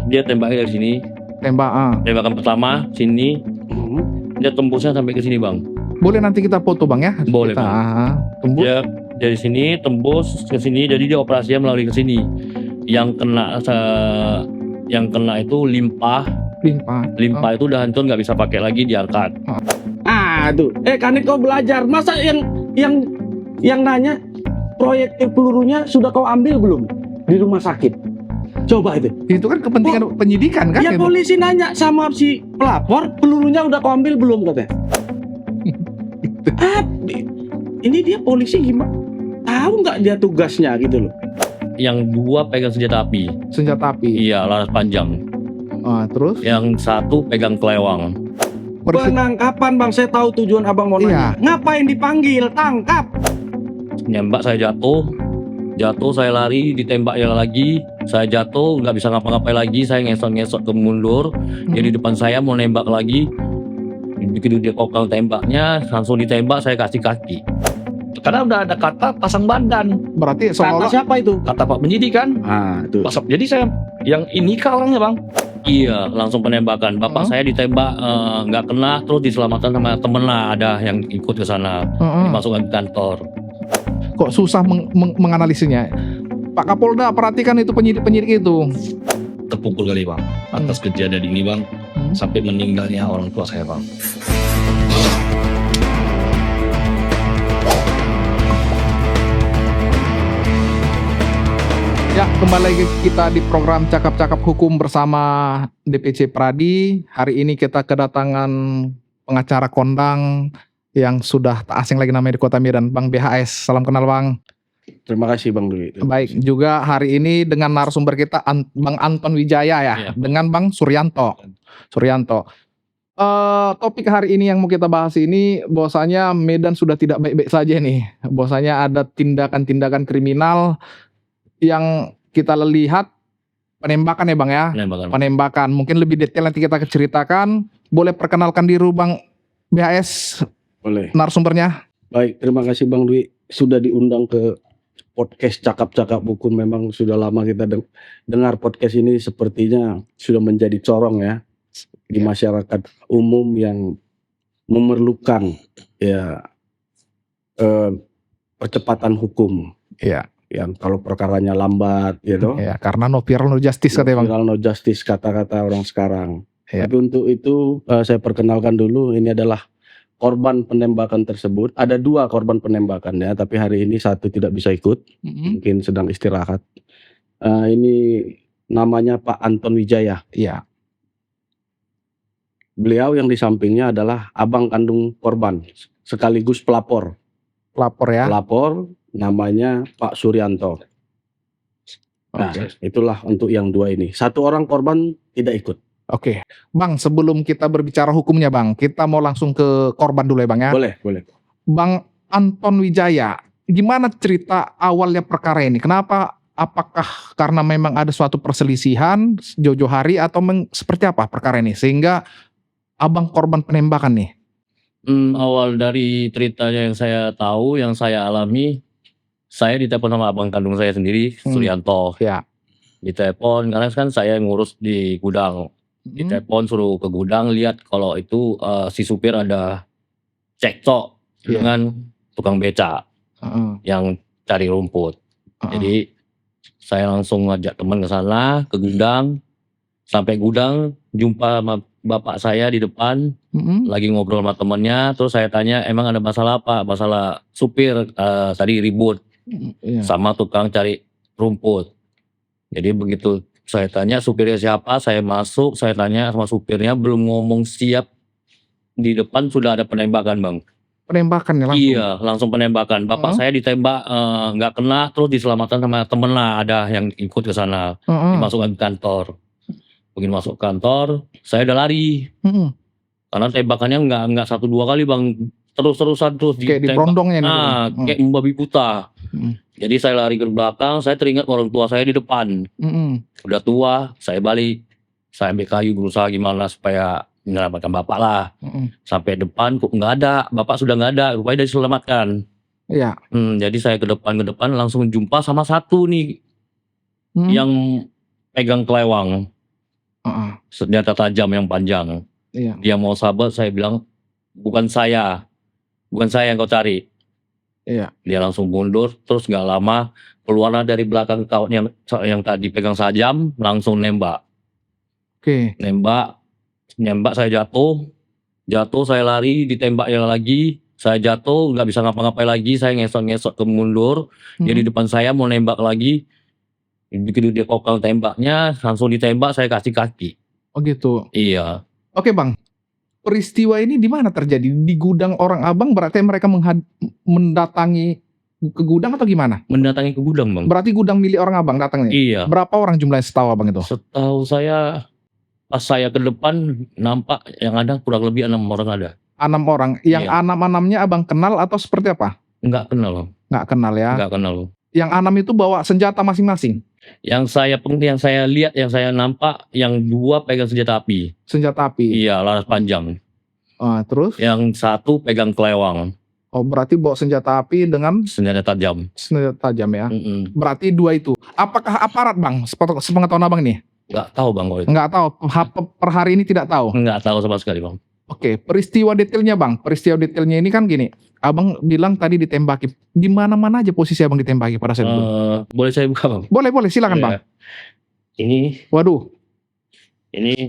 Dia tembaknya dari sini. Tembakan pertama sini. Dia tembusnya sampai ke sini, Bang. Boleh nanti kita foto, Bang, ya? Boleh, kita, Bang. Tembus. Dia dari sini tembus ke sini, jadi dia operasinya melalui ke sini. Yang kena itu limpa itu udah hancur, nggak bisa pakai lagi, diangkat. Tuh. Kanit kau belajar. Masa yang nanya proyektil pelurunya sudah kau ambil belum di rumah sakit? Coba itu. Itu kan kepentingan penyidikan kan? Ya itu? Polisi nanya sama si pelapor, pelurunya udah kau ambil belum katanya. Ini dia polisi gimana? Tahu nggak dia tugasnya gitu loh? Yang dua pegang senjata api. Iya, laras panjang. Terus? Yang satu pegang kelewang. Penangkapan, Bang. Saya tahu tujuan abang mau nanya. Ngapain dipanggil? Tangkap. Nembak, saya jatuh saya lari, ditembaknya lagi, saya jatuh, nggak bisa ngapa-ngapain lagi, saya ngesot ke mundur. Jadi depan saya mau nembak lagi, begitu dia kokang tembaknya, langsung ditembak, saya kasih kaki. Karena udah ada kata pasang badan. Berarti kata siapa itu? Kata Pak penyidik kan. Tuh. Jadi saya yang ini orangnya, Bang. Iya, langsung penembakan. Bapak saya ditembak, nggak kena, terus diselamatkan sama temen lah, ada yang ikut ke sana, dimasukkan ke kantor. Kok susah menganalisinya? Pak Kapolda, perhatikan itu penyidik itu. Terpukul kali, Bang, atas kejadian ini, Bang, sampai meninggalnya orang tua saya, Bang. Ya, kembali lagi kita di program Cakap-Cakap Hukum bersama DPC Pradi. Hari ini kita kedatangan pengacara kondang yang sudah tak asing lagi namanya di Kota Medan, Bang BHS. Salam kenal, Bang. Terima kasih, Bang Dwi. Baik, juga hari ini dengan narasumber kita Bang Anton Wijaya ya, dengan Bang Suryanto. Topik hari ini yang mau kita bahas ini, bahwasanya Medan sudah tidak baik-baik saja nih. Bahwasanya ada tindakan-tindakan kriminal yang kita lihat, penembakan ya, Bang ya. Penembakan. Mungkin lebih detail nanti kita ceritakan. Boleh perkenalkan diri, Bang BHS. Boleh. Narasumbernya. Baik, terima kasih Bang Dwi sudah diundang ke podcast Cakap-Cakap Hukum. Memang sudah lama kita dengar podcast ini, sepertinya sudah menjadi corong ya di masyarakat umum yang memerlukan percepatan hukum. Iya. Yang kalau perkaranya lambat gitu. Ya, karena no viral no justice katanya, Bang. Viral no justice kata-kata orang sekarang. Ya. Tapi untuk itu saya perkenalkan dulu, ini adalah korban penembakan tersebut. Ada 2 korban penembakan ya, tapi hari ini satu tidak bisa ikut, mungkin sedang istirahat. Ini namanya Pak Anton Wijaya. Iya. Beliau yang di sampingnya adalah abang kandung korban, sekaligus pelapor. Pelapor namanya Pak Suryanto. Nah, itulah untuk yang 2 ini. 1 orang korban tidak ikut. Oke, Bang, sebelum kita berbicara hukumnya, Bang, kita mau langsung ke korban dulu ya, Bang ya. Boleh. Bang Anton Wijaya, gimana cerita awalnya perkara ini? Kenapa? Apakah karena memang ada suatu perselisihan jauh-jauh hari atau seperti apa perkara ini sehingga abang korban penembakan nih? Awal dari ceritanya yang saya tahu, yang saya alami, saya ditelepon sama abang kandung saya sendiri, Suryanto. Ya. Ditelepon karena kan saya ngurus di gudang. Ditelepon suruh ke gudang, lihat kalau itu si supir ada cekcok dengan tukang beca yang cari rumput. Jadi saya langsung ngajak teman ke sana, ke gudang. Sampai gudang, jumpa sama bapak saya di depan, lagi ngobrol sama temannya. Terus saya tanya, emang ada masalah apa? Masalah supir tadi ribut sama tukang cari rumput. Jadi begitu saya tanya supirnya siapa, saya masuk, saya tanya sama supirnya, belum ngomong siap, di depan sudah ada penembakan, Bang. Penembakan ya langsung? Iya, langsung penembakan. Bapak saya ditembak, nggak kena, terus diselamatkan sama temen lah, ada yang ikut ke sana, dimasukkan ke kantor. Begitu masuk kantor, saya udah lari. Karena tembakannya nggak 1-2 kali, Bang, terus-terusan terus kayak ditembak. Diperondongnya Kayak membabi buta. Jadi saya lari ke belakang, saya teringat orang tua saya di depan. Udah tua, saya balik. Saya ambil kayu, berusaha gimana supaya menyelamatkan bapak lah. Sampai depan kok nggak ada, bapak sudah nggak ada, rupanya udah diselamatkan. Iya. Jadi saya ke depan langsung jumpa sama satu nih yang pegang kelewang. Heeh. senjata tajam yang panjang. Iya. Dia mau sabet, saya bilang, bukan saya yang kau cari. Iya. Dia langsung mundur, terus nggak lama keluarlah dari belakang kawan yang tadi pegang sajam, langsung nembak. Oke. Nembak saya jatuh saya lari, ditembaknya lagi, saya jatuh, nggak bisa ngapa-ngapain lagi, saya ngesot ke mundur, dia di depan saya mau nembak lagi, begitu dia kokang tembaknya, langsung ditembak, saya kasih kaki. Oh gitu. Iya, Oke Bang, peristiwa ini di mana terjadi? Di gudang orang Abang, berarti mereka mendatangi ke gudang atau gimana? mendatangi ke gudang Bang. Berarti gudang milik orang Abang datangnya? Iya, Berapa orang jumlahnya setahu Abang itu? setahu saya pas saya ke depan nampak yang ada kurang lebih 6 orang ada. 6 orang. Yang Iya. 6-6-nya Abang kenal atau seperti apa? Nggak kenal Bang. Nggak kenal ya. Nggak kenal. Yang 6 itu bawa senjata masing-masing. Yang saya lihat, yang saya nampak, yang 2 pegang senjata api. Senjata api. Iya, laras panjang. Terus? Yang 1 pegang kelewang, Oh berarti bawa senjata api dengan senjata tajam. senjata tajam ya. Mm-mm. Berarti 2 itu. Apakah aparat Bang? Sepengetahuan Abang nih? Nggak tahu Bang kalau itu. Nggak tahu. Per hari ini tidak tahu. Nggak tahu sama sekali Bang. Oke, peristiwa detailnya Bang. Peristiwa detailnya ini kan gini. Abang bilang tadi ditembaki. Di mana-mana aja posisi Abang ditembaki pada saat itu? Boleh saya buka Bang? Boleh, silakan Bang. Iya. Ini Waduh,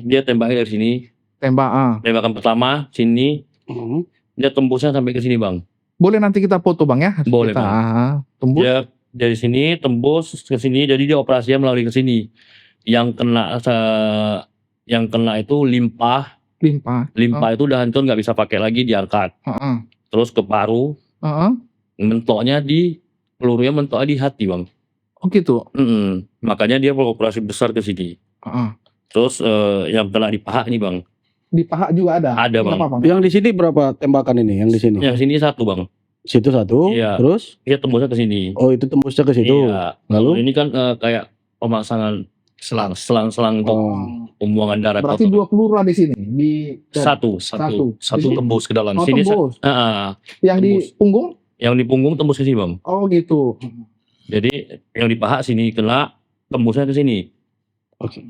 dia tembaknya dari sini. tembak. Tembakan pertama sini, Hmm. dia tembusnya sampai ke sini Bang. Boleh nanti kita foto Bang ya? Boleh, Kita, Bang. tembus. Dia dari sini tembus ke sini, jadi dia operasinya melalui ke sini. Yang kena itu limpa Limpah. itu udah hancur, nggak bisa pakai lagi, diangkat. Heeh. Terus ke paru, Heeh. pelurunya mentoknya di hati Bang. Oh gitu. Makanya dia operasi besar ke sini. Heeh. Terus yang kena di paha nih Bang. Di paha juga ada. Ada, Bang. Kenapa, Yang di sini berapa tembakan ini? Yang di sini? Yang sini 1 Bang. Situ 1. Iya. Terus? Dia tembusnya ke sini. Oh itu tembusnya ke situ. Iya. Lalu? Ini kan kayak pemasangan selang untuk Oh. pembuangan darah Berarti kotor. 2 peluru di sini. Di Satu Satu. tembus ke dalam. Oh, Sini tembus. Yang di tembus. punggung? yang di punggung tembus ke sini Bang. Oh gitu. Jadi yang di paha sini kena, tembusnya ke sini. Oke.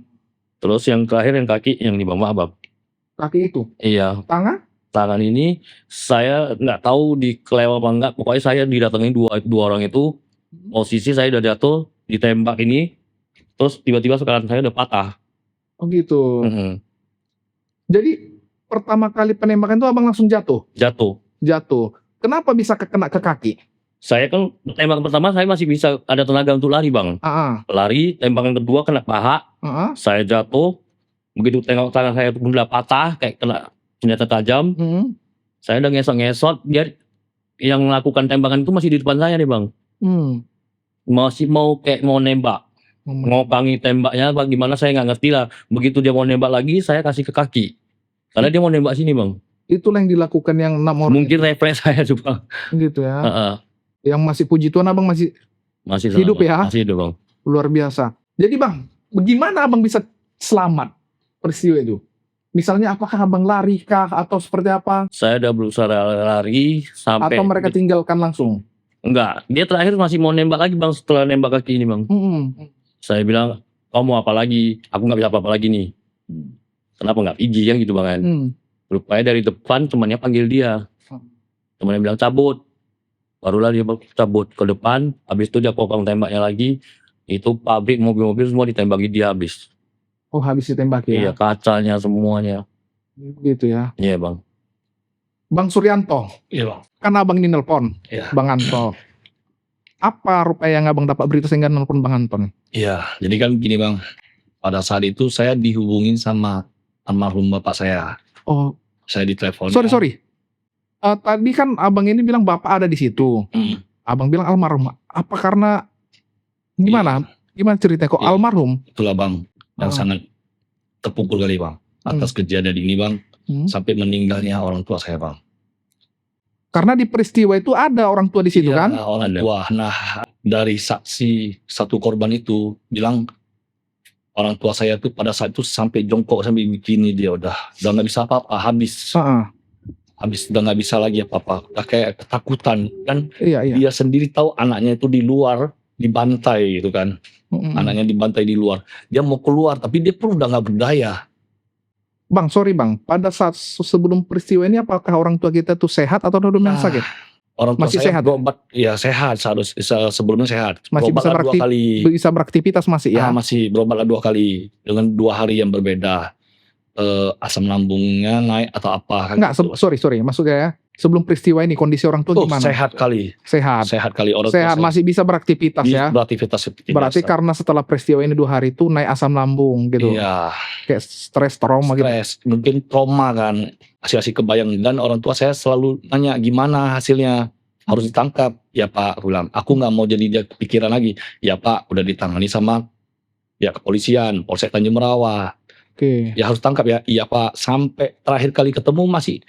Terus yang terakhir yang kaki yang di bawah Bang. Kaki itu. Iya, Tangan? tangan ini saya nggak tahu di kelewat apa enggak. Pokoknya saya didatengin dua orang itu. Posisi saya udah jatuh, ditembak ini. Terus tiba-tiba sekarang saya udah patah. Oh gitu. Mhm. Jadi pertama kali penembakan itu Abang langsung jatuh. Jatuh. Kenapa bisa kena ke kaki? Saya kan tembakan pertama saya masih bisa ada tenaga untuk lari Bang. Lari, tembakan kedua kena paha, saya jatuh. Begitu tengok tangan saya udah patah kayak kena senjata tajam. Saya udah ngesot-ngesot, dia yang melakukan tembakan itu masih di depan saya nih Bang. Masih mau nembak. Ngopangi tembaknya bagaimana saya nggak ngerti lah. Begitu dia mau nembak lagi, saya kasih ke kaki. Karena dia mau nembak sini Bang. Itulah yang dilakukan yang 6 orang. Mungkin refleks saya juga. Gitu ya. Heeh. Yang masih puji Tuhan Abang masih Masih hidup selamat. ya? Masih hidup Bang. luar biasa. Jadi Bang, bagaimana Abang bisa selamat peristiwa itu? Misalnya apakah Abang lari kah atau seperti apa? Saya udah berusaha lari sampai Atau mereka tinggalkan langsung? enggak. Dia terakhir masih mau nembak lagi Bang setelah nembak kaki ini Bang. Saya bilang, "Kamu mau apa lagi? Aku nggak bisa apa-apa lagi nih." Kenapa nggak pergi yang gitu Bang kan? Rupanya dari depan temannya panggil dia. Temannya bilang cabut. Barulah dia cabut ke depan. Habis itu dia kokang tembaknya lagi. Itu pabrik mobil-mobil semua ditembaki dia habis. Oh habis ditembak Iya, ya? kacanya semuanya. Gitu ya. Iya Bang. Bang Suryanto, Iya Bang. kan Abang ini nelpon Iya. Bang Anto. Apa rupanya yang Abang dapat berita sehingga nelpon Bang Anton? Iya, jadi kan gini Bang, pada saat itu saya dihubungin sama almarhum bapak saya. Oh, Saya ditelepon. sorry. Tadi kan Abang ini bilang Bapak ada di situ. Abang bilang almarhum. Apa karena gimana? Gimana ceritanya kok Iya. almarhum? Itulah Bang, yang sangat terpukul kali Bang, atas kejadian ini Bang, sampai meninggalnya orang tua saya Bang. Karena di peristiwa itu ada orang tua di situ kan? Iya, orang tua. Nah, dari saksi satu korban itu bilang orang tua saya tuh pada saat itu sampai jongkok sampai begini, dia udah nggak bisa apa-apa, habis udah nggak bisa lagi apa-apa, udah kayak ketakutan kan. Iya. Dia sendiri tahu anaknya itu di luar dibantai gitu kan. Anaknya dibantai di luar. Dia mau keluar tapi dia pun udah nggak berdaya. Bang, sorry bang, pada saat sebelum peristiwa ini apakah orang tua kita tuh sehat atau memang sakit? Orang tua Masih saya sehat? berobat, ya sehat, sebelumnya sehat. Masih bisa Berobatlah 2 kali. bisa beraktivitas masih ya? Masih berobatlah 2 kali dengan 2 hari yang berbeda. Asam lambungnya naik atau apa? Enggak, sorry, maksudnya ya, sebelum peristiwa ini kondisi orang tua gimana? Sehat kali. Sehat. Sehat kali orang Sehat, tua. masih bisa beraktivitas ya? Beraktivitas seperti Berarti biasa. karena setelah peristiwa ini 2 hari itu naik asam lambung gitu. Iya. Kayak stres, trauma gitu. Stres, mungkin trauma kan. Masih kebayang. Dan orang tua saya selalu nanya gimana hasilnya. Harus ditangkap. Ya Pak, aku bilang, aku nggak mau jadi dia kepikiran lagi. Ya Pak, udah ditangani sama pihak kepolisian, Polsek Tanjung Merawa. Oke. Ya harus tangkap ya. Iya Pak, sampai terakhir kali ketemu masih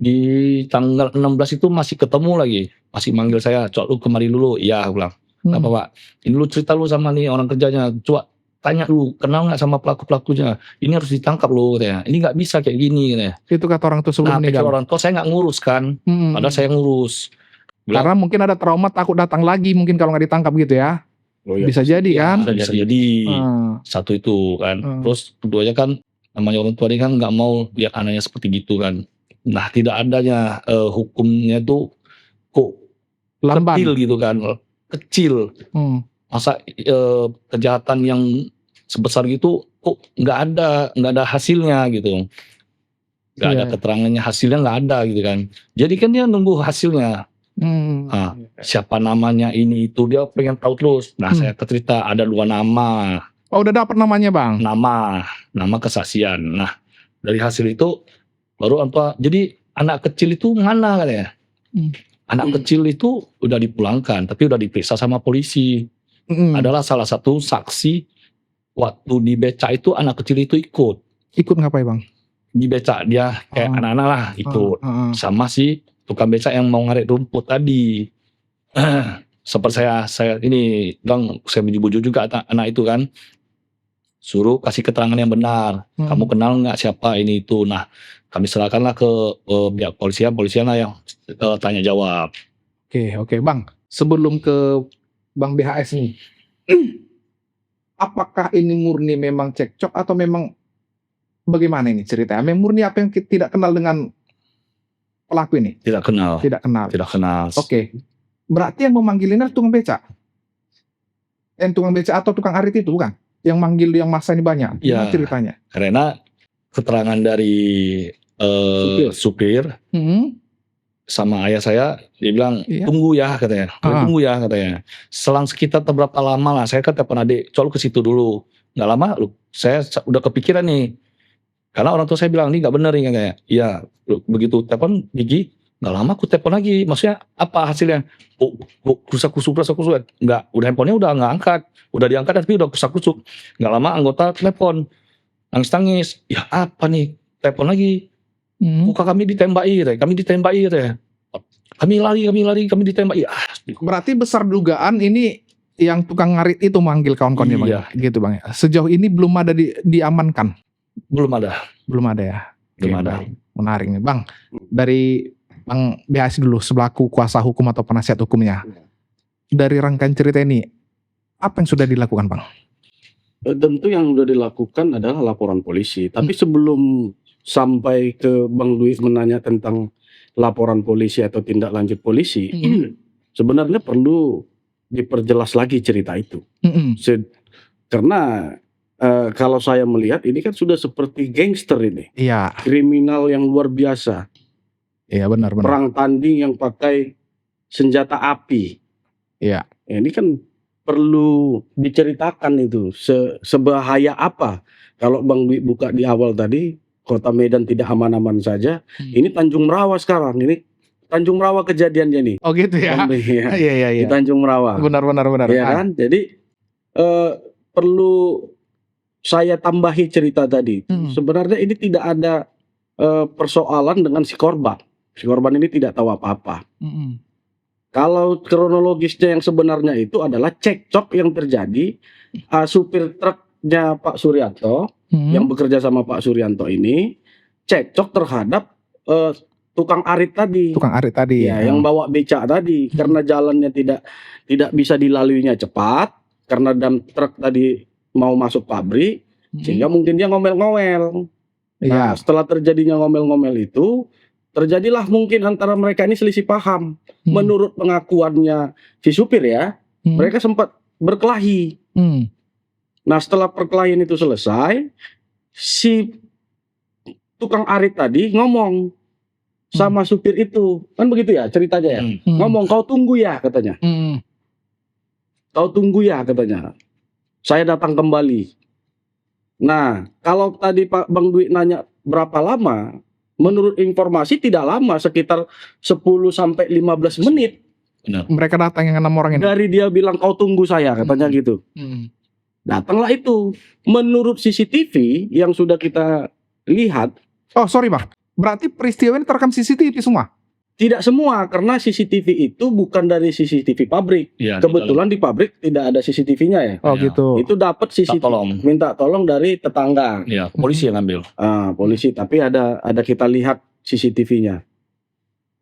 di tanggal 16 itu masih ketemu lagi. Masih manggil saya, "Cok, lu kemari dulu." Iya, aku bilang. Apa Pak? Ini lu cerita lu sama nih orang kerjanya. Coba tanya lu, kenal nggak sama pelaku-pelakunya? Ini harus ditangkap lu katanya. Ini nggak bisa kayak gini katanya. Itu kata orang tua sebelum meninggal. Orang tua saya nggak ngurus kan. Padahal saya ngurus. Karena mungkin ada trauma takut datang lagi mungkin kalau nggak ditangkap gitu ya. Oh, iya. Bisa jadi kan? Bisa jadi. Satu itu kan. Terus keduanya kan namanya orang tua ini kan nggak mau lihat anaknya seperti gitu kan. Nah, tidak adanya hukumnya tuh kok Lamban. kecil gitu kan. Kecil. Masa kejahatan yang sebesar gitu kok nggak ada hasilnya gitu. Nggak ada keterangannya, hasilnya nggak ada gitu kan. Jadi kan dia nunggu hasilnya. Siapa namanya ini itu dia pengen tahu terus. Nah, saya cerita ada 2 nama. Oh, udah dapat namanya bang? Nama kesaksian. Nah, dari hasil itu baru orang tua. Jadi anak kecil itu mana katanya? Anak kecil itu udah dipulangkan, tapi udah diperiksa sama polisi. Adalah salah satu saksi waktu di beca itu anak kecil itu ikut. Ikut ngapain bang? Di beca dia kayak anak-anak lah ikut. Sama si tukang beca yang mau ngaret rumput tadi. Seperti saya ini bang, saya bujuk-bujuk juga anak itu kan. Suruh kasih keterangan yang benar. Kamu kenal nggak siapa ini itu? Nah, kami serahkanlah ke pihak polisian lah yang tanya jawab. Oke bang. Sebelum ke Bang BHS nih, apakah ini murni memang cekcok atau memang bagaimana ini ceritanya? Memang murni apa yang kita tidak kenal dengan pelaku ini? Tidak kenal. Oke. Berarti yang memanggil ini tukang beca? Yang tukang beca atau tukang arit itu bukan? Yang manggil yang masa ini banyak? Iya. Gimana ceritanya? Karena keterangan dari supir sama ayah saya, dia bilang tunggu ya katanya. Tunggu ya katanya. Selang sekitar berapa lama lah, saya kan telepon adik, "Cok, lu ke situ dulu." Nggak lama lu, saya udah kepikiran nih. Karena orang tua saya bilang, "Ini nggak bener nih," katanya. Iya, begitu telepon gigi, nggak lama aku telepon lagi. Maksudnya apa hasilnya? Kusak-kusuk. Nggak, udah handphonenya udah nggak angkat. Udah diangkat tapi udah kusak-kusuk. Nggak lama anggota telepon, nangis-nangis. Ya apa nih? Telepon lagi. Muka kami ditembaki ya. Kami lari, kami ditembaki. Berarti besar dugaan ini yang tukang ngarit itu manggil kawan-kawannya bang. Iya. Gitu bang. Sejauh ini belum ada diamankan. Belum ada. Ya. Belum ada. Baik. Menarik nih bang. Dari Bang BHS dulu selaku kuasa hukum atau penasihat hukumnya. Dari rangkaian cerita ini, apa yang sudah dilakukan bang? Tentu yang sudah dilakukan adalah laporan polisi. Tapi sebelum sampai ke Bang Dwi menanya tentang laporan polisi atau tindak lanjut polisi, sebenarnya perlu diperjelas lagi cerita itu. Karena kalau saya melihat ini kan sudah seperti gangster ini. Iya. Kriminal yang luar biasa. Iya benar. Perang tanding yang pakai senjata api. Iya. Ini kan perlu diceritakan itu sebahaya apa. Kalau Bang Dwi buka di awal tadi, Kota Medan tidak aman-aman saja. Ini Tanjung Merawa sekarang. Ini Tanjung Merawa kejadiannya nih. Oh gitu ya. Iya. Di Tanjung Merawa. Benar. Ya kan? Jadi perlu saya tambahi cerita tadi. Sebenarnya ini tidak ada persoalan dengan si korban. Si korban ini tidak tahu apa-apa. Kalau kronologisnya yang sebenarnya itu adalah cekcok yang terjadi supir truknya Pak Suryanto yang bekerja sama Pak Suryanto ini cekcok terhadap tukang arit tadi. Ya, yang bawa becak tadi karena jalannya tidak bisa dilaluinya cepat. karena dump truck tadi mau masuk pabrik, sehingga mungkin dia ngomel-ngomel. Nah, Iya. setelah terjadinya ngomel-ngomel itu, terjadilah mungkin antara mereka ini selisih paham. Menurut pengakuannya si supir ya, mereka sempat berkelahi. Nah, setelah perkelahian itu selesai, si tukang arit tadi ngomong sama supir itu, kan begitu ya ceritanya ya. Ngomong, kau tunggu ya katanya. Kau tunggu ya katanya. Saya datang kembali. Nah, kalau tadi Pak Bang Dwi nanya berapa lama, menurut informasi tidak lama, sekitar 10 sampai 15 menit. Benar. Mereka datang yang 6 orang ini. Dari dia bilang kau tunggu saya katanya gitu. Datanglah itu. Menurut CCTV yang sudah kita lihat, Oh sorry Bang, berarti peristiwa ini terekam CCTV semua? tidak semua, karena CCTV itu bukan dari CCTV pabrik. Iya, Kebetulan di pabrik tidak ada CCTV-nya ya. Oh Iya. gitu. Itu dapat CCTV, minta tolong dari tetangga. Ya, polisi yang ambil. Polisi, tapi ada kita lihat CCTV-nya.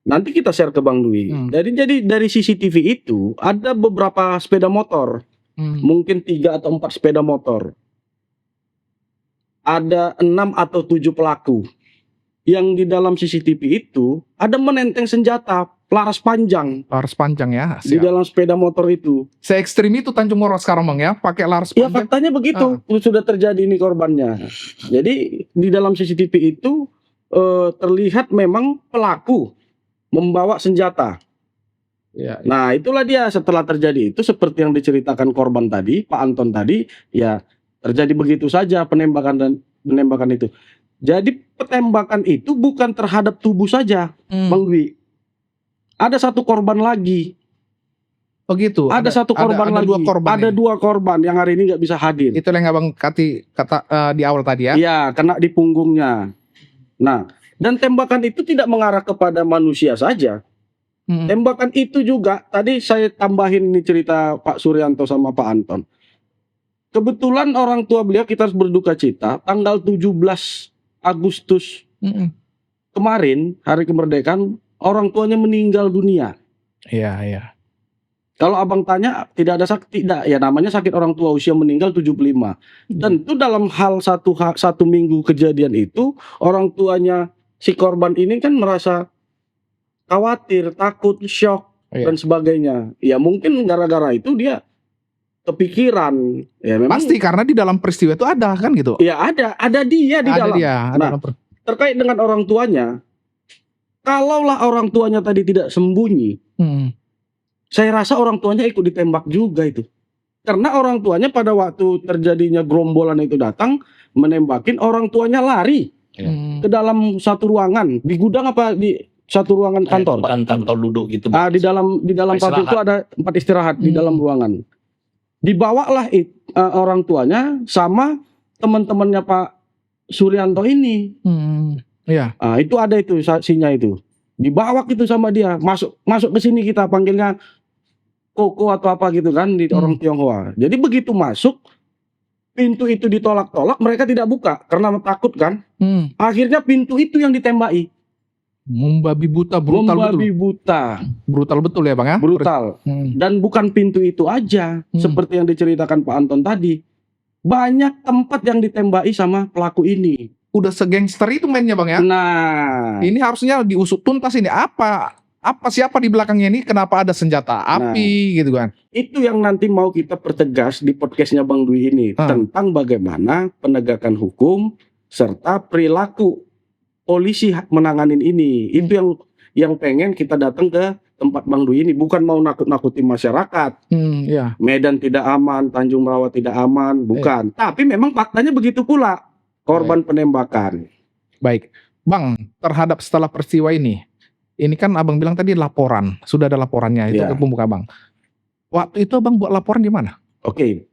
Nanti kita share ke Bang Dwi. Jadi dari CCTV itu ada beberapa sepeda motor, mungkin 3 atau 4 sepeda motor. Ada 6 atau 7 pelaku. Yang di dalam CCTV itu ada menenteng senjata laras panjang Laras panjang ya. di Siap. dalam sepeda motor itu. Se-ekstrim itu Tanjung Moro sekarang Bang ya, pakai laras Ya panjang. faktanya begitu, sudah terjadi ini korbannya. Jadi di dalam CCTV itu terlihat memang pelaku membawa senjata. Ya, Nah itulah dia, setelah terjadi itu seperti yang diceritakan korban tadi, Pak Anton tadi, ya terjadi begitu saja penembakan itu. Jadi penembakan itu bukan terhadap tubuh saja, Bang Dwi. Ada satu korban lagi. Oh gitu. Ada satu korban ada lagi. 2 korban. Ada ini. 2 korban yang hari ini nggak bisa hadir. Itu yang Abang kata di awal tadi ya. Iya, kena di punggungnya. Nah, dan tembakan itu tidak mengarah kepada manusia saja. Tembakan itu juga, tadi saya tambahin ini cerita Pak Suryanto sama Pak Anton. Kebetulan orang tua beliau, kita harus berduka cita, tanggal 17 Agustus kemarin, hari kemerdekaan, orang tuanya meninggal dunia. Iya, iya. Kalau abang tanya, tidak ada sakit, tidak. Ya namanya sakit orang tua, usia meninggal 75. Tentu dalam hal satu minggu kejadian itu, orang tuanya si korban ini kan merasa khawatir, takut, shock, dan sebagainya. Ya mungkin gara-gara itu dia kepikiran. Ya memang. Pasti karena di dalam peristiwa itu ada kan gitu. Ya ada dia di dalam. Nah, terkait dengan orang tuanya, kalaulah orang tuanya tadi tidak sembunyi, saya rasa orang tuanya ikut ditembak juga itu. Karena orang tuanya pada waktu terjadinya gerombolan itu datang, menembakin, orang tuanya lari ke dalam satu ruangan, di gudang apa di satu ruangan kantor. Kantor duduk gitu. Di dalam pabrik itu ada tempat istirahat di dalam ruangan. Dibawalah orang tuanya sama teman-temannya Pak Suryanto ini. Iya. Itu ada itu saksinya itu. Dibawa gitu sama dia, masuk ke sini, kita panggilnya Koko atau apa gitu kan, di orang Tionghoa. Jadi begitu masuk, pintu itu ditolak-tolak, mereka tidak buka karena takut kan. Akhirnya pintu itu yang ditembaki. Membabi buta, brutal Membabi betul. buta. Brutal betul ya Bang ya. Brutal. Dan bukan pintu itu aja, seperti yang diceritakan Pak Anton tadi. Banyak tempat yang ditembaki sama pelaku ini. Udah segangster itu mainnya Bang ya. Nah, ini harusnya diusut tuntas ini. Siapa di belakangnya ini, kenapa ada senjata api gitu kan. Itu yang nanti mau kita pertegas di podcastnya Bang Dwi ini, tentang bagaimana penegakan hukum serta perilaku polisi menanganin ini. Itu yang pengen kita datang ke tempat Bang Dwi ini, bukan mau nakut-nakuti masyarakat. Iya. Medan tidak aman, Tanjung Merawat tidak aman, bukan. Tapi memang faktanya begitu pula, korban penembakan. Baik, Bang, terhadap setelah peristiwa ini kan Abang bilang tadi laporan, sudah ada laporannya itu ke pembuka Bang. Waktu itu Abang buat laporan di mana? Oke,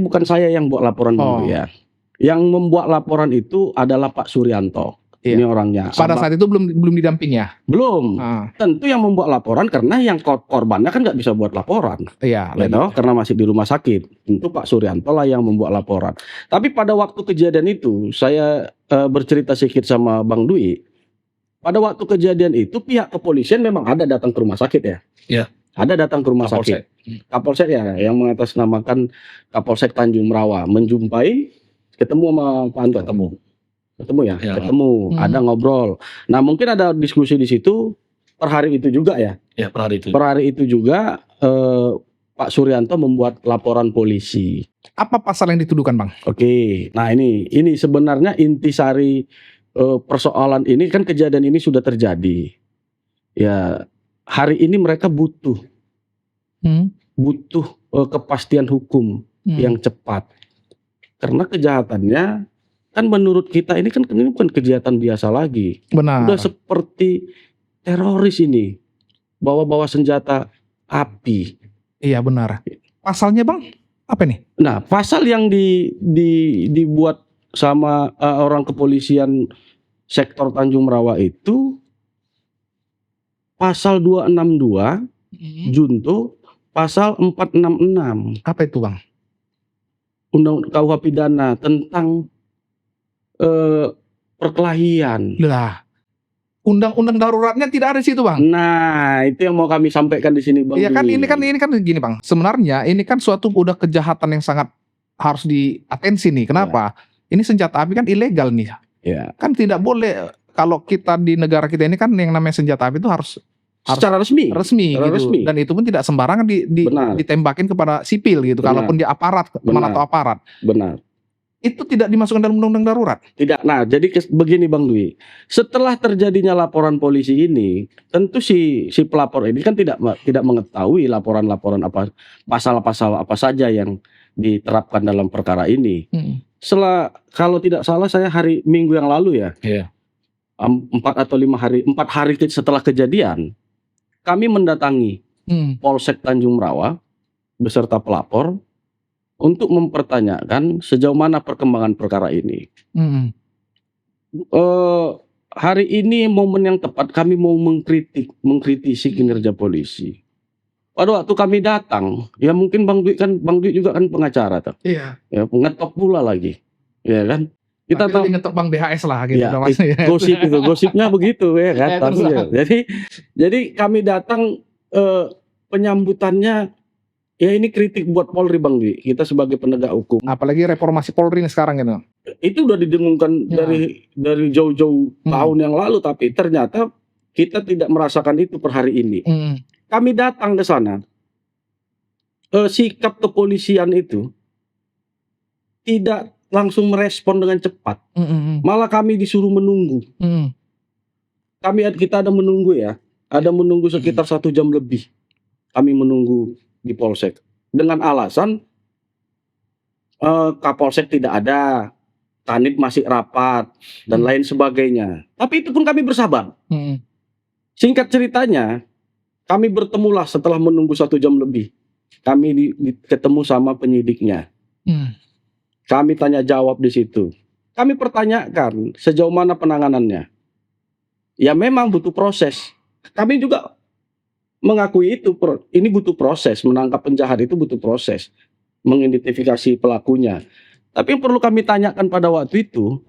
bukan saya yang buat laporan dulu ya. Yang membuat laporan itu adalah Pak Suryanto. Ini orangnya. Pada saat itu belum didamping ya? Belum. Tentu yang membuat laporan, karena yang korbannya kan nggak bisa buat laporan. Iya. Karena masih di rumah sakit. Tentu Pak Suryanto lah yang membuat laporan. Tapi pada waktu kejadian itu, saya bercerita sedikit sama Bang Dwi. Pada waktu kejadian itu pihak kepolisian memang ada datang ke rumah sakit ya. Iya. Ada datang ke rumah sakit. Kapolsek ya yang mengatasnamakan Kapolsek Tanjung Merawa menjumpai ketemu sama Pak Anton. Ketemu ya, Ya. ketemu, ada ngobrol. Nah mungkin ada diskusi di situ per hari itu juga ya. Ya, per hari itu. Per hari itu juga Pak Suryanto membuat laporan polisi. Apa pasal yang dituduhkan, Bang? Oke, nah ini sebenarnya intisari persoalan ini kan kejadian ini sudah terjadi. Ya hari ini mereka butuh kepastian hukum yang cepat. Karena kejahatannya kan menurut kita ini kan ini bukan kejahatan biasa lagi. Benar. Udah seperti teroris ini. Bawa-bawa senjata api. Iya benar. Pasalnya, Bang, apa nih? Nah, pasal yang dibuat sama orang kepolisian sektor Tanjung Merawa itu pasal 262 junto pasal 466 Apa itu, Bang? Undang KUH pidana tentang perkelahian. Lah, undang-undang daruratnya tidak ada di situ, Bang. Nah, itu yang mau kami sampaikan di sini, Bang. Iya kan, Dwi. ini kan gini, Bang. Sebenarnya ini kan suatu udah kejahatan yang sangat harus diatensi nih. Kenapa? Ini senjata api kan ilegal nih. Ya. Kan tidak boleh, kalau kita di negara kita ini kan yang namanya senjata api itu harus Secara resmi. resmi Secara gitu. resmi. Dan itu pun tidak sembarangan Benar. ditembakin kepada sipil gitu. Benar. Kalaupun dia aparat, teman Benar. atau aparat. Benar. Itu tidak dimasukkan dalam undang-undang darurat. Tidak. Nah, jadi begini Bang Dwi. Setelah terjadinya laporan polisi ini, tentu si pelapor ini kan tidak mengetahui laporan-laporan apa pasal-pasal apa saja yang diterapkan dalam perkara ini. Kalau tidak salah saya hari Minggu yang lalu ya. Iya. 4 atau 5 hari, 4 hari setelah kejadian, kami mendatangi Polsek Tanjung Merawa beserta pelapor untuk mempertanyakan sejauh mana perkembangan perkara ini. Hari ini momen yang tepat kami mau mengkritisi kinerja polisi. Pada waktu kami datang, ya mungkin Bang Dwi juga kan pengacara tuh. Iya. Ya, ngetop pula lagi. Ya kan? Kita tahu ngetop Bang BHS lah gitu. ya, maksudnya. gosipnya begitu ya kan. Ya, terus lah. Jadi kami datang penyambutannya ya ini kritik buat Polri Bang Dwi. Kita sebagai penegak hukum. Apalagi reformasi Polri ini sekarang gitu. Itu udah didengungkan Ya. dari jauh-jauh tahun yang lalu, tapi ternyata kita tidak merasakan itu per hari ini. Kami datang ke sana, sikap kepolisian itu tidak langsung merespon dengan cepat, malah kami disuruh menunggu. Kita ada menunggu ya, ada menunggu sekitar 1 jam lebih. Kami menunggu di Polsek dengan alasan Kapolsek tidak ada, Kanit masih rapat dan lain sebagainya. Tapi itu pun kami bersabar. Singkat ceritanya, kami bertemulah setelah menunggu 1 jam lebih. Kami ketemu sama penyidiknya. Kami tanya jawab di situ. Kami pertanyakan sejauh mana penanganannya. Ya memang butuh proses. Kami juga mengakui itu. Ini butuh proses. Menangkap penjahat itu butuh proses. Mengidentifikasi pelakunya. Tapi yang perlu kami tanyakan pada waktu itu,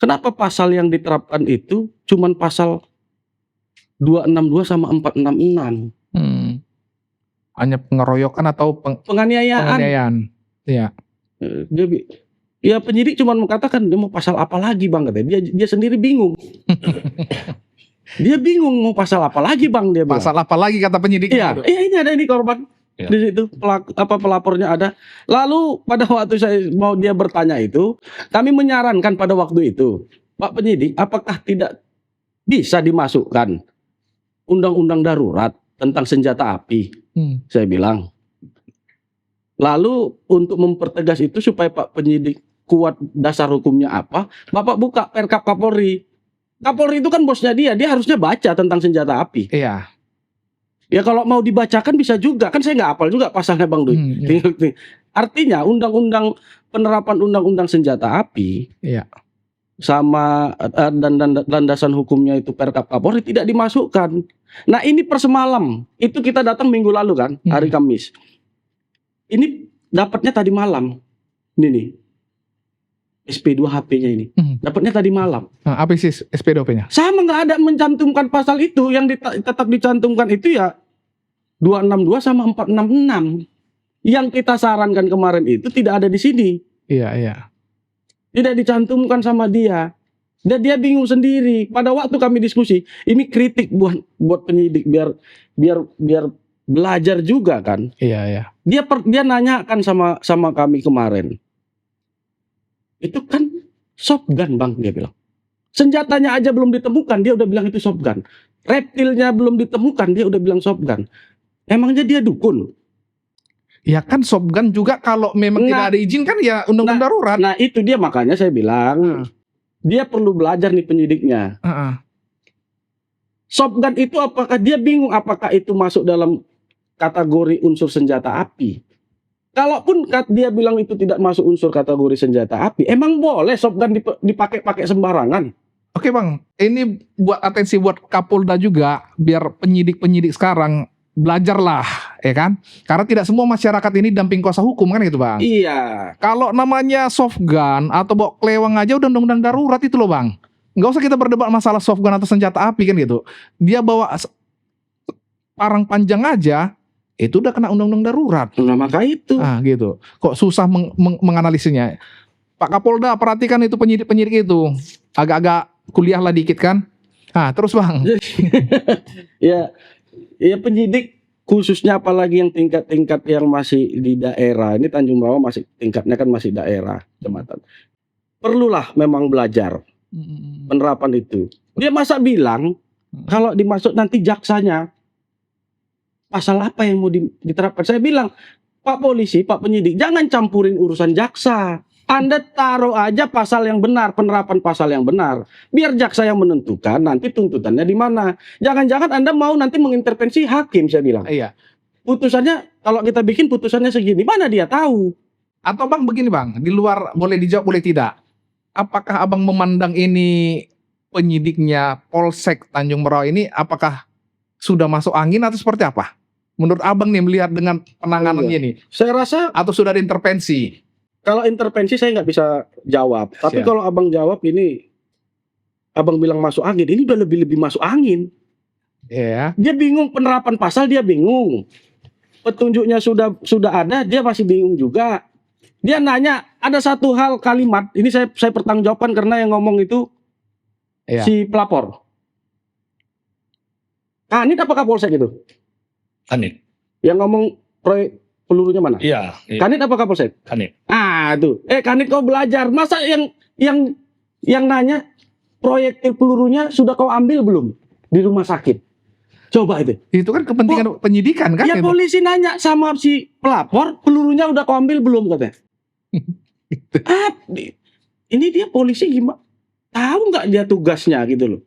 kenapa pasal yang diterapkan itu cuman pasal 262 sama 466? Hanya pengeroyokan atau penganiayaan. Iya. Ya penyidik cuma mengatakan dia mau pasal apa lagi Bang, katanya. Dia sendiri bingung. Dia bingung mau pasal apa lagi Bang, dia bilang. Pasal apa lagi kata penyidik? Iya, ini ada ini korban. Ya. Di situ pelapornya ada. Lalu pada waktu saya mau dia bertanya itu, kami menyarankan pada waktu itu, Pak penyidik, apakah tidak bisa dimasukkan undang-undang darurat tentang senjata api? Saya bilang. Lalu untuk mempertegas itu supaya Pak penyidik kuat dasar hukumnya apa, Bapak buka Perkap Kapolri. Kapolri itu kan bosnya dia harusnya baca tentang senjata api. Iya. Ya kalau mau dibacakan bisa juga, kan saya nggak hafal juga pasalnya Bang Dwi. Iya. Artinya undang-undang penerapan undang-undang senjata api, Iya. sama dan landasan hukumnya itu Perkap Kapolri tidak dimasukkan. Nah ini persemalam, itu kita datang minggu lalu kan, hari Kamis. Ini dapatnya tadi malam, ini nih, SP2 HP-nya ini, dapatnya tadi malam. Nah, apa sih SPDP-nya? Sama nggak ada mencantumkan pasal itu, yang tetap dicantumkan itu ya 262 sama 466. Yang kita sarankan kemarin itu tidak ada di sini. Iya. Tidak dicantumkan sama dia. Dan dia bingung sendiri. Pada waktu kami diskusi, ini kritik buat penyidik biar belajar juga kan. Iya. Dia nanyakan sama kami kemarin. Itu kan shotgun bang, dia bilang. Senjatanya aja belum ditemukan, dia udah bilang itu shotgun. Reptilnya belum ditemukan, dia udah bilang shotgun. Emangnya dia dukun? Ya kan shotgun juga kalau memang tidak ada izin kan ya undang-undang darurat. Nah itu dia, makanya saya bilang dia perlu belajar nih penyidiknya. Shotgun itu apakah dia bingung apakah itu masuk dalam kategori unsur senjata api? Kalaupun dia bilang itu tidak masuk unsur kategori senjata api, emang boleh shotgun dipakai sembarangan? Oke bang, ini buat atensi buat Kapolda juga, biar penyidik-penyidik sekarang belajarlah, ya kan? Karena tidak semua masyarakat ini damping kuasa hukum kan gitu bang. Iya. Kalau namanya softgun atau bawa kelewang aja udah undang-undang darurat itu loh bang. Nggak usah kita berdebat masalah softgun atau senjata api kan gitu. Dia bawa parang panjang aja, itu udah kena undang-undang darurat. Nah maka itu. Gitu. Kok susah menganalisisnya. Pak Kapolda perhatikan itu penyidik-penyidik itu. Agak-agak kuliah lah dikit kan. Terus bang. Ya penyidik khususnya apalagi yang tingkat-tingkat yang masih di daerah. Ini Tanjung Rawa masih tingkatnya kan masih daerah, kecamatan. Perlulah memang belajar penerapan itu. Dia masa bilang kalau dimasuk nanti jaksanya pasal apa yang mau diterapkan. Saya bilang, Pak Polisi, Pak Penyidik, jangan campurin urusan jaksa. Anda taruh aja pasal yang benar, penerapan pasal yang benar. Biar jaksa yang menentukan nanti tuntutannya di mana. Jangan-jangan Anda mau nanti mengintervensi hakim, saya bilang. Iya. Putusannya, kalau kita bikin putusannya segini, mana dia tahu? Atau bang begini bang, di luar boleh dijawab boleh tidak. Apakah abang memandang ini penyidiknya Polsek Tanjung Merauke ini apakah sudah masuk angin atau seperti apa? Menurut abang nih melihat dengan penanganannya nih. Saya rasa atau sudah ada intervensi? Kalau intervensi saya nggak bisa jawab. Tapi kalau abang jawab ini, abang bilang masuk angin, ini udah lebih masuk angin. Iya. Dia bingung penerapan pasal, dia bingung. Petunjuknya sudah ada, dia masih bingung juga. Dia nanya ada satu hal kalimat, ini saya pertanggungjawabkan karena yang ngomong itu si pelapor. Kanit apa Kapolsek itu? Kanit. Yang ngomong proyek pelurunya mana? Iya. Kanit apa Kapolsek? Kanit. Tuh. Kanit kau belajar. Masa yang nanya proyektil pelurunya sudah kau ambil belum di rumah sakit? Coba itu. Itu kan kepentingan penyidikan kan? Ya polisi nanya sama si pelapor, pelurunya udah kau ambil belum katanya. Ini dia polisi gimana? Tahu nggak dia tugasnya gitu loh.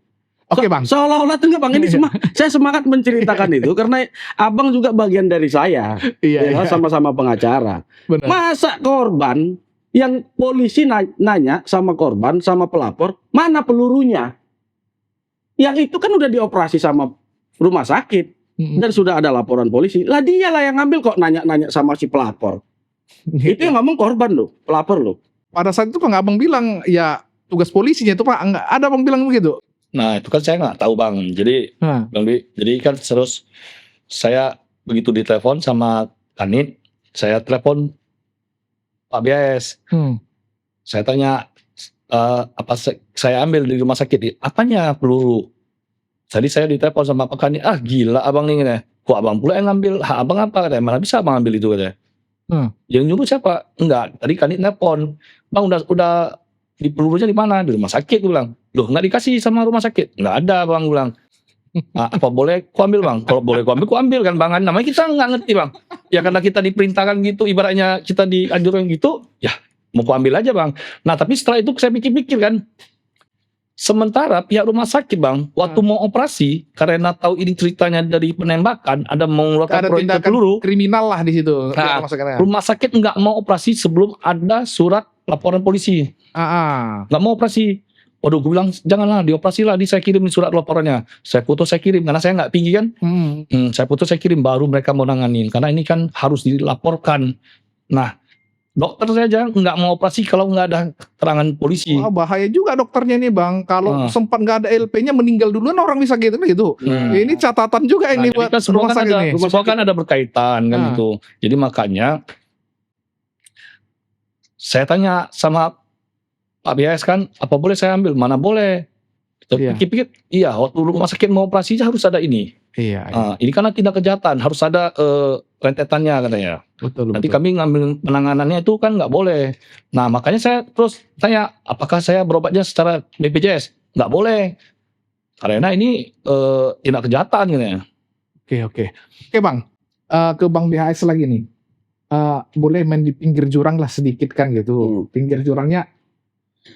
Oke bang. Seolah-olah tuh nggak bang, ini saya semangat menceritakan itu karena abang juga bagian dari saya. Iya. Sama-sama pengacara. Benar. Masa korban yang polisi nanya sama korban sama pelapor mana pelurunya? Yang itu kan udah dioperasi sama rumah sakit dan sudah ada laporan polisi. Lah dia lah yang ngambil kok nanya-nanya sama si pelapor. Itu yang ngomong korban loh, pelapor loh. Pada saat itu Pak abang bilang ya tugas polisinya itu Pak, nggak ada abang bilang begitu. Nah itu kan saya nggak tahu bang. Jadi bang Dwi, jadi kan terus saya begitu ditelepon sama Kanit, saya telepon Pak BS. Saya tanya apa saya ambil di rumah sakit, apanya peluru? Tadi saya ditelepon sama Pak Kanit, gila abang nih katanya. Kok abang pula yang ngambil? Abang apa katanya? Mana bisa abang ambil itu katanya. Yang nyuruh siapa? Enggak, tadi Kanit telepon. Bang udah di pelurunya di mana? Di rumah sakit gue bilang. Loh nggak dikasih sama rumah sakit? Nggak ada bang gue bilang. Apa boleh ku ambil bang? Kalau boleh ku ambil kan bang. Namanya kita nggak ngerti bang. Ya karena kita diperintahkan gitu, ibaratnya kita dianjurkan gitu, ya mau ku ambil aja bang. Nah tapi setelah itu saya pikir-pikir kan. Sementara pihak rumah sakit bang, waktu mau operasi, karena tahu ini ceritanya dari penembakan, ada mengeluarkan proyektil peluru, kriminal lah di situ. Nah, rumah sakit nggak mau operasi sebelum ada surat laporan polisi. Nggak mau operasi. Waduh, gue bilang janganlah dioperasi lah, saya kirim surat laporannya. Saya foto saya kirim karena saya nggak tinggi kan. Saya foto saya kirim baru mereka mau nanganin karena ini kan harus dilaporkan. Nah, dokter saja nggak mau operasi kalau nggak ada keterangan polisi. Wah, bahaya juga dokternya nih Bang. Kalau sempat nggak ada LP-nya meninggal duluan orang bisa gitu. Ini catatan juga ini buat Kan semua rumah kan sakit ada, nih. semua kan ada berkaitan kan Ah. gitu. Jadi makanya saya tanya sama Pak BHS kan, apa boleh saya ambil? Mana boleh? Iya. Pikir-pikir, iya waktu rumah sakit mau operasi harus ada ini. Iya, Ini karena tindak kejahatan, harus ada rentetannya katanya. betul. Nanti kami ngambil penanganannya itu kan nggak boleh. Nah makanya saya terus tanya, apakah saya berobatnya secara BPJS? Nggak boleh. Karena ini tindak kejahatan katanya. Oke Bang, ke Bang BHS lagi nih. Boleh main di pinggir jurang lah sedikit kan gitu. Pinggir jurangnya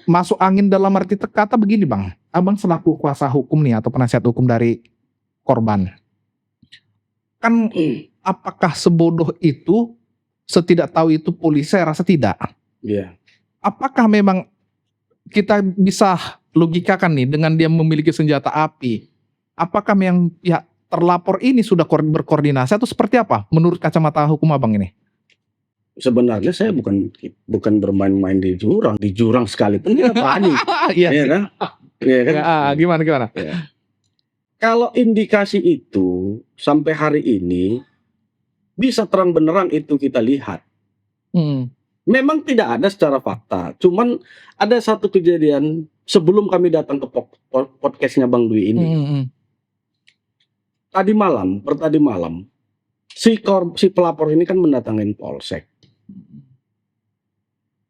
masuk angin dalam arti kata begini Bang. Abang selaku kuasa hukum nih atau penasihat hukum dari korban. Kan apakah sebodoh itu, setidak tahu itu polisi? Saya rasa tidak. Iya. Apakah memang kita bisa logikakan nih dengan dia memiliki senjata api? Apakah yang pihak terlapor ini sudah berkoordinasi atau seperti apa menurut kacamata hukum Abang ini? Sebenarnya saya bukan bermain-main di jurang sekalipun kita panik. Iya. Iya kan? Iya kan? Gimana? Kalau indikasi itu sampai hari ini bisa terang benerang itu kita lihat. Memang tidak ada secara fakta. Cuman ada satu kejadian sebelum kami datang ke podcastnya Bang Dwi ini. Tadi malam si pelapor ini kan mendatangin polsek.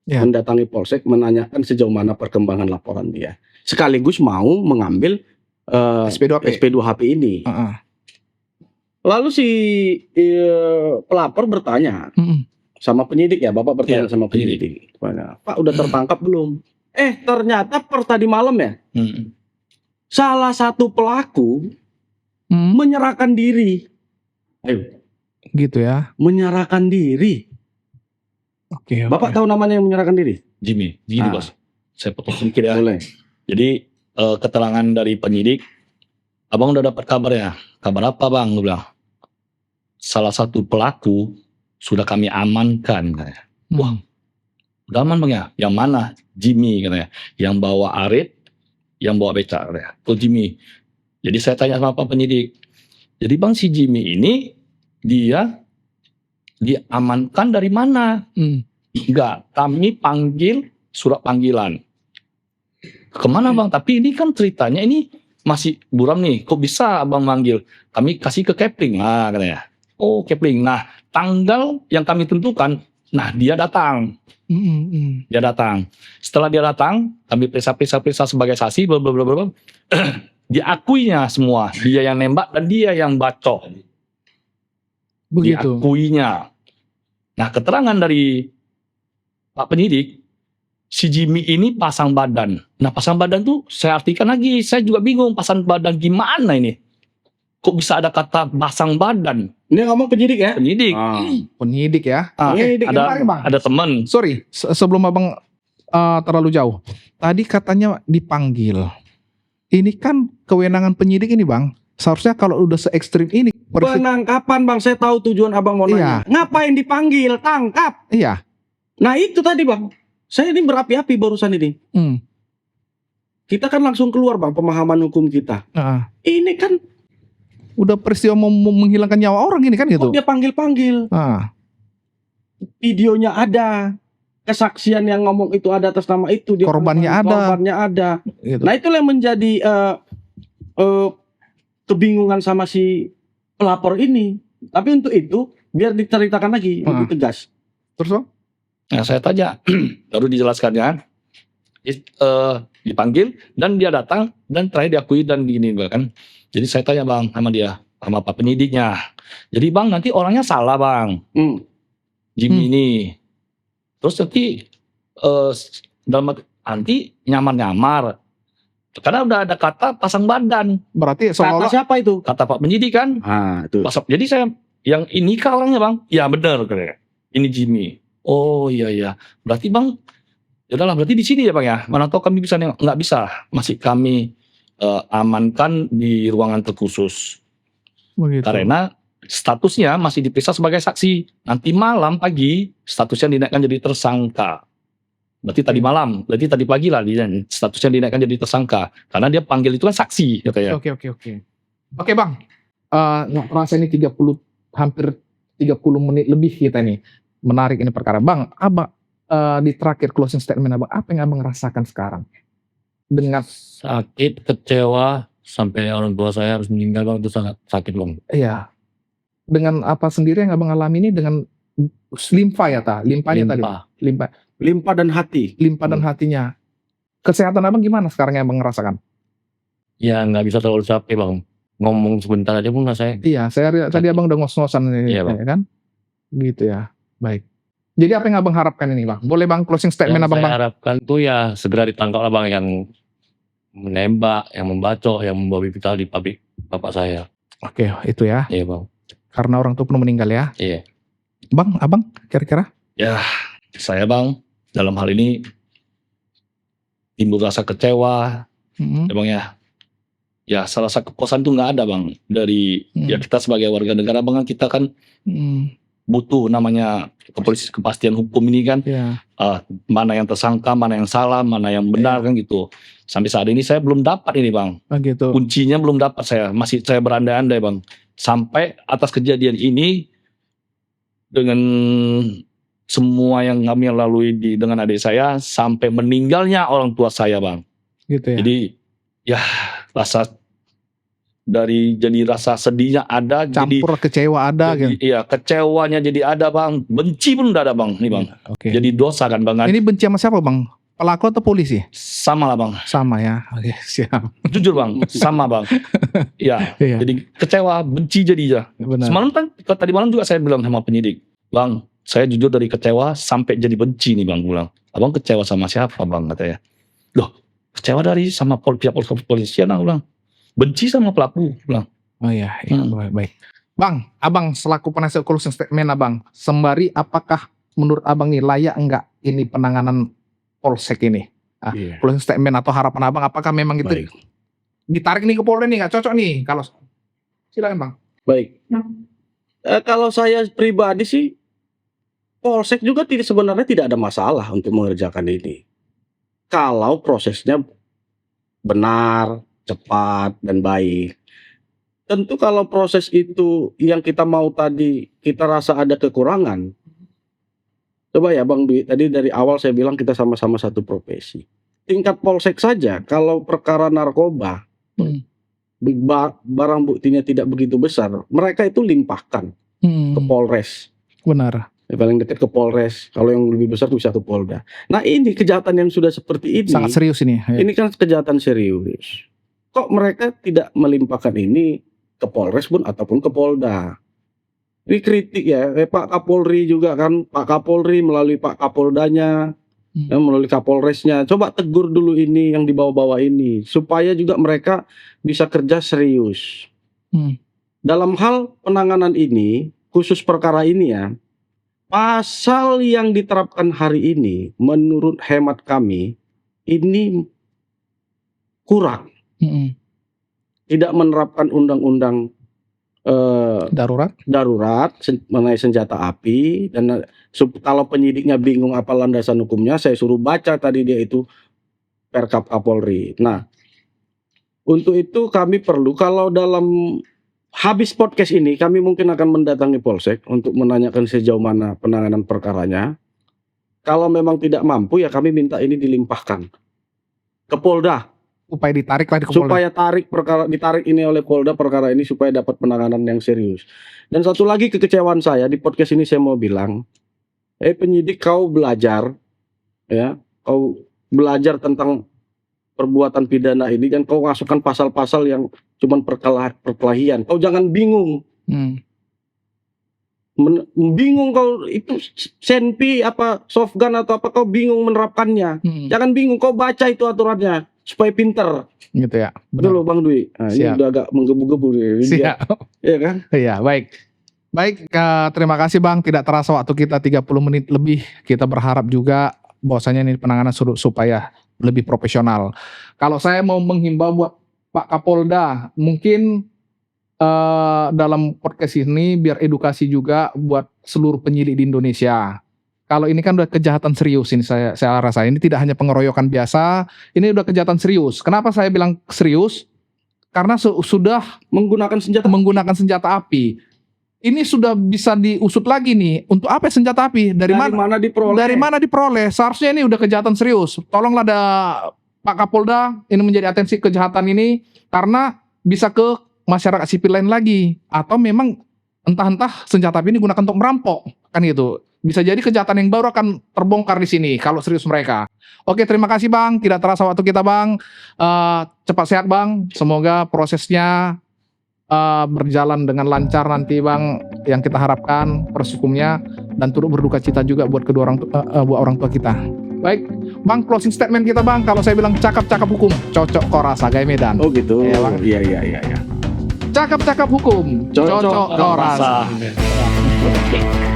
Ya. Mendatangi polsek menanyakan sejauh mana perkembangan laporan dia. Sekaligus mau mengambil SP2HP ini. Lalu si pelapor bertanya sama penyidik ya, Bapak bertanya sama penyidik. Pak udah tertangkap belum? Ternyata per tadi malam ya, salah satu pelaku menyerahkan diri. Ayo. Gitu ya. Menyerahkan diri. Oke. Bapak tahu namanya yang menyerahkan diri? Jimmy, gini bos, saya potong sedikit ya. Boleh. Jadi keterangan dari penyidik, abang udah dapat kabar ya? Kabar apa bang? Gue bilang, salah satu pelaku sudah kami amankan. Wah, udah aman bang ya? Yang mana? Jimmy katanya. Yang bawa arit, yang bawa becak katanya. Oh Jimmy. Jadi saya tanya sama Pak penyidik. Jadi bang si Jimmy ini dia diamankan dari mana? Enggak, kami panggil surat panggilan. Kemana bang? Tapi ini kan ceritanya ini masih buram nih. Kok bisa abang manggil? Kami kasih ke Kepling. Nah katanya. Oh Kepling. Nah tanggal yang kami tentukan. Nah dia datang. Dia datang. Setelah dia datang, kami periksa sebagai saksi. Blablabla. Diakuinya semua. Dia yang nembak dan dia yang bacok. Begitu. Diakuinya. Nah keterangan dari Pak penyidik, si Jimmy ini pasang badan. Nah pasang badan tuh saya artikan lagi, saya juga bingung pasang badan gimana ini. Kok bisa ada kata pasang badan? Ini ngomong penyidik ya? Penyidik. Penyidik ya. Penyidik. Ada teman. Sorry, sebelum Abang terlalu jauh. Tadi katanya dipanggil. Ini kan kewenangan penyidik ini Bang. Seharusnya kalau udah se-ekstrim ini. Penangkapan bang, saya tahu tujuan abang mau nanya. Ngapain dipanggil? Tangkap. Iya. Nah itu tadi bang, saya ini berapi-api barusan ini. Kita kan langsung keluar bang pemahaman hukum kita. Ini kan udah peristiwa mau menghilangkan nyawa orang ini kan gitu. Dia panggil-panggil. Videonya ada, kesaksian yang ngomong itu ada atas nama itu. Dia korbannya ada. Gitu. Nah itulah yang menjadi kebingungan sama si pelapor ini. Tapi untuk itu biar diceritakan lagi lebih tegas. Terus bang? Nah saya tanya, baru dijelaskannya, dipanggil dan dia datang dan terakhir diakui dan gini kan. Jadi saya tanya bang sama dia, sama Pak penyidiknya. Jadi bang nanti orangnya salah bang, Jimmy ini. Terus nanti dalam nanti nyamar-nyamar. Karena udah ada kata pasang badan. Berarti kata siapa itu? Kata Pak penyidik kan. Itu. Jadi saya yang ini kah orangnya bang? Ya benar katanya. Ini Jimmy. Oh iya. Berarti bang, ya udahlah berarti di sini ya bang ya. Mana tahu kami bisa nggak bisa. Masih kami amankan di ruangan terkhusus. Begitu. Karena statusnya masih diperiksa sebagai saksi. Nanti malam pagi statusnya dinaikkan jadi tersangka. Berarti tadi malam, berarti tadi pagi lah statusnya dinaikkan jadi tersangka. Karena dia panggil itu kan saksi katanya. Oke. Oke Bang, nggak terasa ini 30 hampir 30 menit lebih kita nih menarik ini perkara. Bang, Abang di terakhir closing statement Abang, apa yang Abang rasakan sekarang? Dengan Sakit, kecewa, sampai orang tua saya harus meninggal Bang, itu sangat sakit Bang. iya, dengan apa sendiri yang Abang alami ini dengan limfa ya limpanya tadi. Limpa. Limpa dan hati. Limpa dan hatinya. Kesehatan Abang gimana sekarang yang Abang ngerasakan? Ya nggak bisa terlalu capek Bang. Ngomong sebentar aja pun saya. Iya, saya lihat tadi Abang udah ngos-ngosan nih, Iya, Bang. ya kan? Gitu ya. Baik. Jadi apa yang Abang harapkan ini, Bang? Boleh Bang closing statement Yang Abang, saya Bang? harapkan tuh ya segera ditangkap lah Bang yang menembak, yang membacok, yang membawa vital di pabrik bapak saya. Oke, itu ya. Iya Bang. Karena orang tua penuh meninggal ya. Iya. Bang, Abang kira-kira? Ya, saya Bang, dalam hal ini timbul rasa kecewa, Mm-mm. ya Bang ya. Ya, salah satu kepuasan itu nggak ada Bang. Dari ya kita sebagai warga negara Bang, kita kan butuh namanya kepastian hukum ini kan. Ya. Mana yang tersangka, mana yang salah, mana yang benar kan gitu. Sampai saat ini saya belum dapat ini Bang. Gitu. Kuncinya belum dapat saya. Masih saya berandai-andai Bang. Sampai atas kejadian ini dengan semua yang kami lalui dengan adik saya sampai meninggalnya orang tua saya Bang. Gitu ya. Jadi ya rasa rasa sedihnya ada, Campur kecewa ada gitu. iya kecewanya jadi ada Bang, benci pun udah ada Bang nih Bang. Oke. Jadi dosa kan Bang. Ini benci sama siapa, Bang? Pelaku atau polisi? Sama lah Bang. Sama ya. Oke, siap. Jujur Bang, sama Bang. Iya. Iya. Jadi kecewa, benci jadinya. Benar. Semalam kan tadi malam juga saya bilang sama penyidik, Bang, saya jujur dari kecewa sampai jadi benci nih Bang, bilang. Abang kecewa sama siapa Bang katanya. Loh, kecewa dari sama pihak kepolisian aku bilang. Benci sama pelaku bilang. Oh iya, baik. Bang, Abang selaku penasihat closing statement Abang, sembari apakah menurut Abang nih layak enggak ini penanganan Polsek ini? Iya. Closing statement atau harapan Abang apakah memang itu Baik. ditarik nih ke Polda nih nggak cocok nih kalau silakan Bang. Baik. Kalau saya pribadi sih, Polsek juga sebenarnya tidak ada masalah untuk mengerjakan ini. Kalau prosesnya benar, cepat, dan baik. Tentu kalau proses itu yang kita mau tadi, kita rasa ada kekurangan. Coba ya Bang Dwi, tadi dari awal saya bilang kita sama-sama satu profesi. Tingkat Polsek saja, kalau perkara narkoba, barang buktinya tidak begitu besar, mereka itu limpahkan ke Polres. Benar. Yang paling dekat ke Polres, kalau yang lebih besar itu bisa ke Polda. Nah ini kejahatan yang sudah seperti ini. Sangat serius ini. Ini kan kejahatan serius. Kok mereka tidak melimpahkan ini ke Polres pun ataupun ke Polda? Ini kritik ya, Pak Kapolri juga kan, Pak Kapolri melalui Pak Kapoldanya, melalui Kapolresnya. Coba tegur dulu ini yang dibawa-bawa ini, supaya juga mereka bisa kerja serius. Dalam hal penanganan ini, khusus perkara ini ya, pasal yang diterapkan hari ini, menurut hemat kami, ini kurang. Tidak menerapkan undang-undang darurat mengenai senjata api. Dan kalau penyidiknya bingung apa landasan hukumnya, saya suruh baca tadi dia itu Perkap Kapolri. Nah, untuk itu kami perlu, kalau dalam habis podcast ini, kami mungkin akan mendatangi Polsek untuk menanyakan sejauh mana penanganan perkaranya. Kalau memang tidak mampu, ya kami minta ini dilimpahkan ke Polda. Upaya ditarik lagi ke Polda. Supaya ditarik ini oleh Polda perkara ini supaya dapat penanganan yang serius. Dan satu lagi kekecewaan saya di podcast ini, saya mau bilang, penyidik, kau belajar, ya, kau belajar tentang perbuatan pidana ini, dan kau masukkan pasal-pasal yang cuman perkelahian. Kau jangan bingung. Bingung kau itu senpi apa softgun atau apa, kau bingung menerapkannya. Jangan bingung, kau baca itu aturannya supaya pinter. Gitu ya. Betul loh Bang Dwi. Nah, ini udah agak menggebu-gebu nih. Siap. Iya kan? Iya, baik. Baik, terima kasih Bang. Tidak terasa waktu kita 30 menit lebih. Kita berharap juga bahwasanya ini penanganan supaya lebih profesional. Kalau saya mau menghimbau buat Pak Kapolda, mungkin dalam podcast ini biar edukasi juga buat seluruh penyidik di Indonesia. Kalau ini kan udah kejahatan serius ini saya rasa. Ini tidak hanya pengeroyokan biasa, ini udah kejahatan serius. Kenapa saya bilang serius? Karena sudah Menggunakan senjata api. Ini sudah bisa diusut lagi nih. Untuk apa senjata api? Dari mana diperoleh? Dari mana diperoleh? Seharusnya ini udah kejahatan serius. Tolonglah ada Pak Kapolda ini menjadi atensi kejahatan ini karena bisa ke masyarakat sipil lain lagi, atau memang entah senjata api ini digunakan untuk merampok kan gitu. Bisa jadi kejahatan yang baru akan terbongkar di sini kalau serius mereka. Oke, terima kasih Bang. Tidak terasa waktu kita Bang. Cepat sehat Bang. Semoga prosesnya berjalan dengan lancar nanti Bang, yang kita harapkan proses hukumnya, dan turut berduka cita juga buat kedua orang tua kita. Baik, Bang, closing statement kita Bang. Kalau saya bilang cakap-cakap hukum, cocok kok rasa gaya Medan. Oh gitu. Iya, Bang. Iya. Cakap-cakap hukum, cocok kok rasa. Rasa.